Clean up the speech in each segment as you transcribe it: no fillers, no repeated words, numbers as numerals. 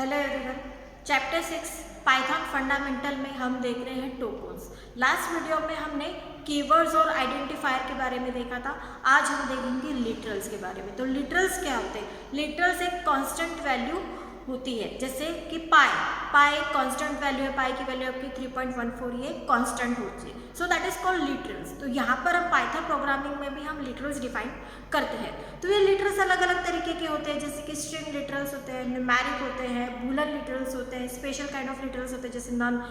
Hello everyone, chapter 6 Python fundamental में हम देख रहे हैं टोकन्स। लास्ट वीडियो में हमने कीवर्ड्स और आइडेंटिफायर के बारे में देखा था। आज हम देखेंगे लिटरल्स के बारे में। तो लिटरल्स क्या होते हैं? लिटरल्स एक कांस्टेंट वैल्यू होती है, जैसे कि पाई एक कांस्टेंट वैल्यू है। पाई की वैल्यू आपकी 3.14 ये कांस्टेंट होती है, so that is called literals. तो यहाँ पर हम पाइथन प्रोग्रामिंग में भी हम लिटरल्स डिफाइन करते हैं। तो ये लिटरल्स अलग अलग तरीके के होते हैं, जैसे कि स्ट्रिंग लिटरल्स होते हैं, न्यूमेरिक होते हैं, बूलियन लिटरल्स होते हैं, स्पेशल काइंड ऑफ लिटरल्स होते हैं जैसे नन,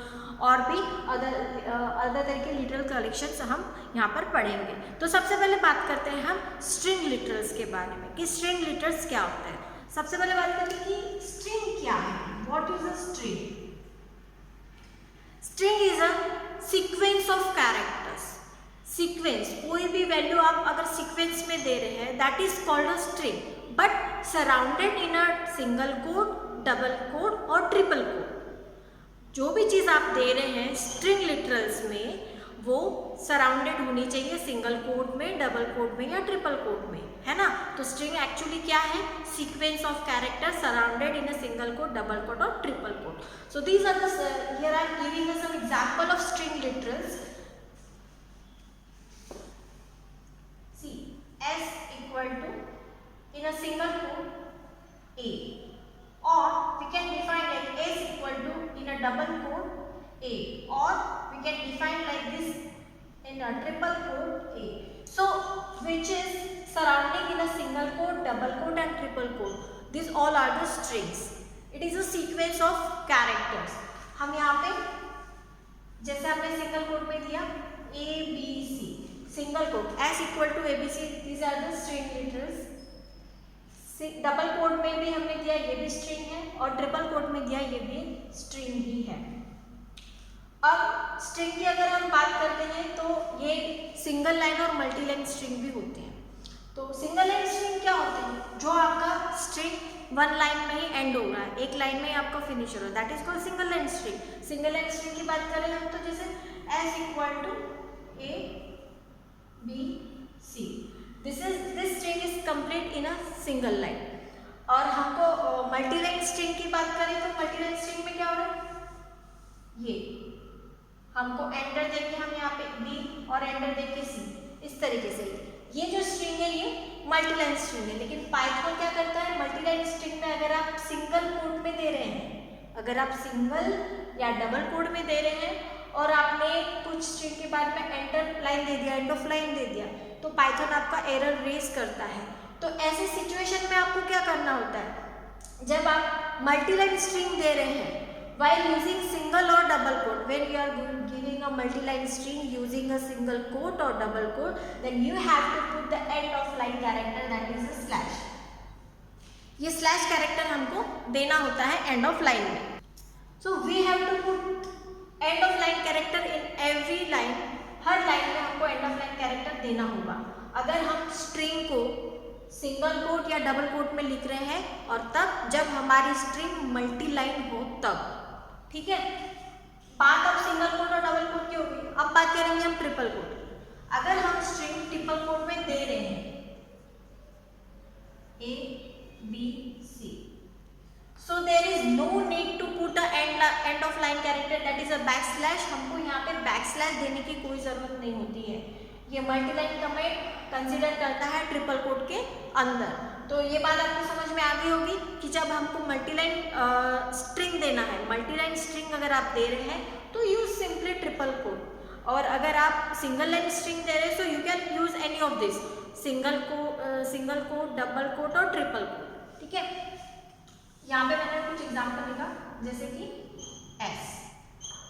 और भी अदर तरह के लिटरल कलेक्शंस हम यहाँ पर पढ़ेंगे। तो सबसे पहले बात करते हैं हम स्ट्रिंग लिटरल्स के बारे में कि स्ट्रिंग लिटरल्स क्या होते हैं। सबसे पहले बात करते हैं कि स्ट्रिंग क्या है। What is a string? String is a sequence of characters. Sequence, कोई भी वैल्यू आप अगर सीक्वेंस में दे रहे हैं, that is called a string, but surrounded in a single quote, double quote और ट्रिपल कोड। जो भी चीज आप दे रहे हैं स्ट्रिंग लिटरल्स में, वो सराउंडेड होनी चाहिए सिंगल कोड में, डबल कोड में या ट्रिपल कोड में, है ना। तो स्ट्रिंग एक्चुअली क्या है? Sequence of character surrounded in a single quote, double quote और triple quote. So these are the here I am giving some example of string literals. See s equal to in a single quote a, or we can define like s equal to in a double quote a, or we can define like this in a triple quote a. So which is surrounding in a single quote, double quote and triple quote. These all are the strings. It is a sequence of characters. हम यहाँ पे जैसे हमने single code में दिया a b c, single code s equal to abc, these are the string literals. Double quote में भी हमने दिया, ये भी स्ट्रिंग है, और ट्रिपल कोड में दिया, ये भी स्ट्रिंग ही है। अब स्ट्रिंग की अगर हम बात करते हैं तो ये सिंगल लाइन और मल्टी लाइन स्ट्रिंग भी होते हैं। तो सिंगल लाइन स्ट्रिंग क्या होते हैं? जो आपका स्ट्रिंग वन लाइन में ही एंड हो रहा है, एक लाइन में ही आपका फिनिश हो रहा है, that is called single line string. Single line string की बात करें हम तो जैसे s equal to a b c, this string is complete in a single line. और हमको मल्टी लाइन स्ट्रिंग की बात करें तो मल्टी लाइन स्ट्रिंग में क्या हो रहा है? ये हमको एंटर देके हम यहाँ पे b और एंटर देके c, इस तरीके से ये जो स्ट्रिंग है ये मल्टी लाइन स्ट्रिंग है। लेकिन पाइथन क्या करता है? मल्टी लाइन स्ट्रिंग में अगर आप सिंगल कोड में दे रहे हैं, अगर आप सिंगल या डबल कोड में दे रहे हैं और आपने कुछ स्ट्रिंग के बाद में एंटर लाइन दे दिया, एंड ऑफ लाइन दे दिया, तो पाइथन आपका एरर रेज करता है। तो ऐसे सिचुएशन में आपको क्या करना होता है? जब आप मल्टी लाइन स्ट्रिंग दे रहे हैं while using single or double quote, when you are giving a multi-line string using a single quote or double quote, then you have to put the end of line character, that is a slash. ये slash character हमको देना होता है end of line में। So we have to put end of line character in every line. Her line में हमको end of line character देना होगा। अगर हम स्ट्रिंग को सिंगल कोट या डबल कोट में लिख रहे हैं, और तब जब हमारी स्ट्रिंग मल्टी लाइन हो तब, ठीक है। बात अब सिंगल कोट और डबल कोट की होगी। अब बात करेंगे हम ट्रिपल कोट। अगर हम स्ट्रिंग ट्रिपल कोट में दे रहे हैं a b c, so there is no need to put a end of line character, that is a backslash. हमको यहाँ पे backslash देने की कोई जरूरत नहीं होती है। ये मल्टी लाइन कमेंट कंसीडर करता है ट्रिपल कोट के अंदर। तो ये बात आपको समझ में आ गई होगी कि जब हमको मल्टी लाइन स्ट्रिंग देना है, मल्टी लाइन स्ट्रिंग अगर आप दे रहे हैं तो यूज सिंपली ट्रिपल कोट, और अगर आप सिंगल लाइन स्ट्रिंग दे रहे हैं so you can use any of this, single quote, double quote और ट्रिपल कोट, ठीक है। यहाँ पे मैंने कुछ एग्जाम्पल लिखा, जैसे कि s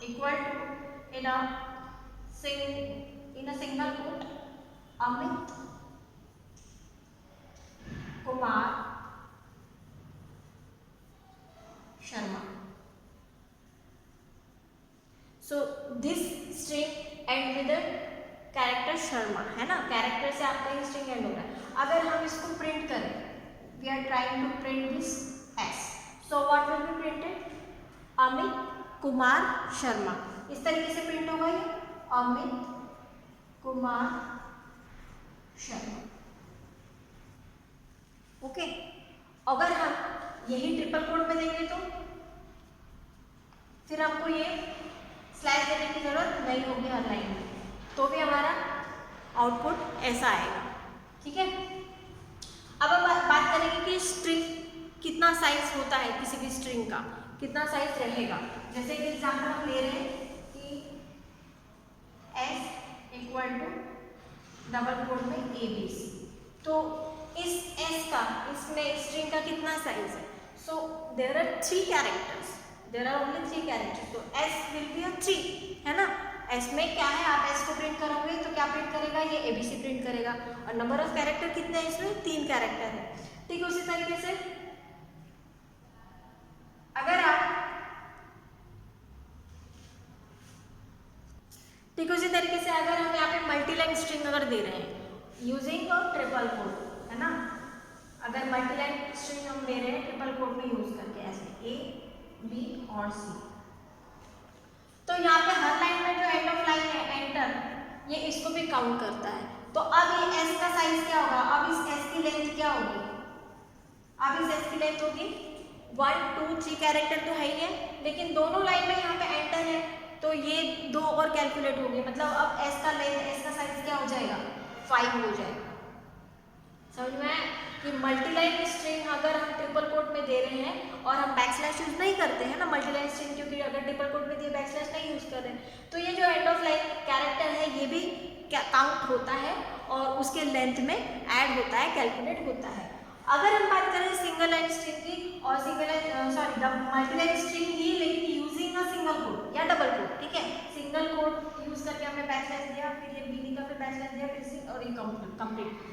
equal to in a single quote Amit Kumar Sharma. So this string end with character Sharma, है ना। कैरेक्टर से आपका ये स्ट्रिंग एंड हो रहा है। अगर हम इसको प्रिंट करें, we are trying to print this s, so what will be printed? Amit Kumar Sharma. इस तरीके से प्रिंट होगा ये, अमित कुमार शर्मा। ओके। अगर हम यही ट्रिपल कोड में देंगे तो फिर हमको ये स्लैश देने की जरूरत नहीं होगी हर लाइन में, तो भी हमारा आउटपुट ऐसा आएगा। ठीक है, अब हम बात करेंगे कि स्ट्रिंग कितना साइज होता है, किसी भी स्ट्रिंग का कितना साइज रहेगा। जैसे कि एग्जाम्पल हम ले रहे हैं कि S equal to double quote में ABC, तो इस S का, इसमें स्ट्रिंग का कितना साइज है? So there are 3 characters, there are only 3 characters, तो S विल बी अ 3, है ना। S में क्या है, आप S को प्रिंट करोगे तो क्या प्रिंट करेगा, ये ABC प्रिंट करेगा। और नंबर ऑफ कैरेक्टर कितने हैं इसमें? 3 कैरेक्टर है। ठीक है, उसी तरीके से अगर आप हम यहाँ पे मल्टीलाइन स्ट्रिंग अगर दे रहे हैं यूजिंग अ ट्रिपल कोट, है ना, अगर मल्टीलाइन स्ट्रिंग हम दे रहे हैं ट्रिपल कोट में यूज करके, ऐसे A, B और C, तो यहाँ पे हर लाइन में जो एंड ऑफ लाइन है एंटर, ये इसको भी काउंट करता है। तो अब ये S का साइज क्या होगा, अब इस S की लेंथ क्या होगी, अब इस S की लेंथ होगी 1 2 3 कैरेक्टर तो है ही है, लेकिन दोनों लाइन में यहाँ पे एंटर है, तो ये 2 और कैलकुलेट होगी, मतलब अब S का लेंथ, S का साइज क्या हो जाएगा, 5 हो जाएगा। समझ में आया कि मल्टीलाइन स्ट्रिंग अगर हम ट्रिपल कोट में दे रहे हैं और हम बैकस्लैश यूज नहीं करते हैं ना मल्टीलाइन स्ट्रिंग, क्योंकि अगर ट्रिपल कोट में दिए बैकस्लैश नहीं यूज कर रहे हैं, तो ये जो एंड ऑफ लाइन कैरेक्टर है ये भी काउंट होता है और उसके लेंथ में ऐड होता है, कैलकुलेट होता है। अगर हम बात करें सिंगल लाइन स्ट्रिंग की और मल्टीलाइन स्ट्रिंग ही, लेकिन यूजिंग अ सिंगल कोट या डबल कोट, ठीक है, सिंगल कोट यूज करके हमने बैकस्लैश दिया, फिर ये बीनी का फिर बैकस्लैश दिया, फिर से और ये कंप्लीट,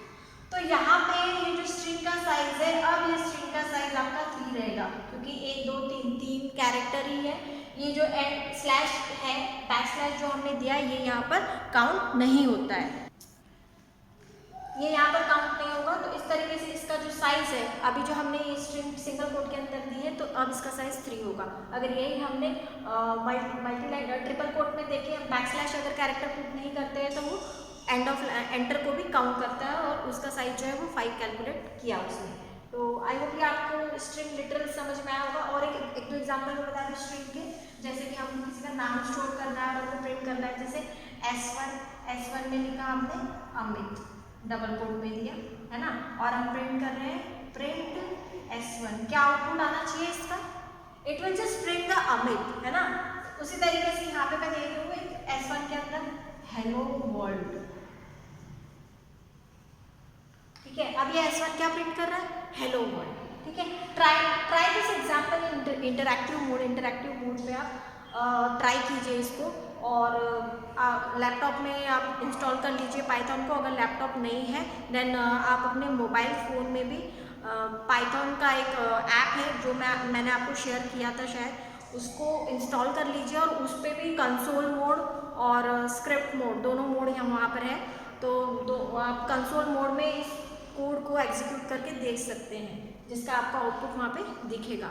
तो यहाँ पे ये जो स्ट्रिंग का साइज है, अब ये स्ट्रिंग का साइज आपका 3 रहेगा, क्योंकि 1 2 3 कैरेक्टर ही है। ये जो एंड स्लैश है, बैकस्लैश जो हमने दिया ये यहाँ पर काउंट नहीं होता है, ये यहाँ पर काउंट नहीं होगा। तो इस तरीके से इसका जो साइज है, अभी जो हमने ये स्ट्रिंग सिंगल कोट के अंदर दी है, तो अब इसका साइज 3 होगा। अगर यही हमने मल्टीलाइन ट्रिपल कोट में देखे हम बैकस्लैश अगर कैरेक्टर पुट नहीं करते हैं, तो वो एंड ऑफ एंटर को भी काउंट करता है और उसका साइज जो है वो 5 कैलकुलेट किया उसने। तो आई होप कि आपको स्ट्रिंग लिटरल समझ में आया होगा। और एक दो एग्जांपल में बता दूं स्ट्रिंग के, जैसे कि हमको किसी का नाम स्टोर करना है और उसको प्रिंट करना है, जैसे S1 में लिखा हमने अमित, डबल कोट में दिया, है ना, और हम प्रिंट कर रहे हैं प्रिंट S1, क्या आउटपुट आना चाहिए इसका, it will just print the Amit, है ना। उसी तरीके से यहाँ पे मैं दे दूंगी S1 के अंदर हेलो वर्ल्ड, ठीक है। अब ये S1 क्या प्रिंट कर रहा है, हेलो वर्ल्ड, ठीक है। Try this example in interactive mode पे आप ट्राई कीजिए इसको, और लैपटॉप में आप इंस्टॉल कर लीजिए पाइथन को। अगर लैपटॉप नहीं है देन आप अपने मोबाइल फ़ोन में भी पाइथन का एक ऐप है जो मैंने आपको शेयर किया था शायद, उसको इंस्टॉल कर लीजिए और उस पर भी कंसोल मोड और स्क्रिप्ट मोड दोनों मोड यहाँ वहाँ पर है, तो आप कंसोल मोड में इस कोड को एग्जीक्यूट करके देख सकते हैं, जिसका आपका आउटपुट वहाँ पे दिखेगा।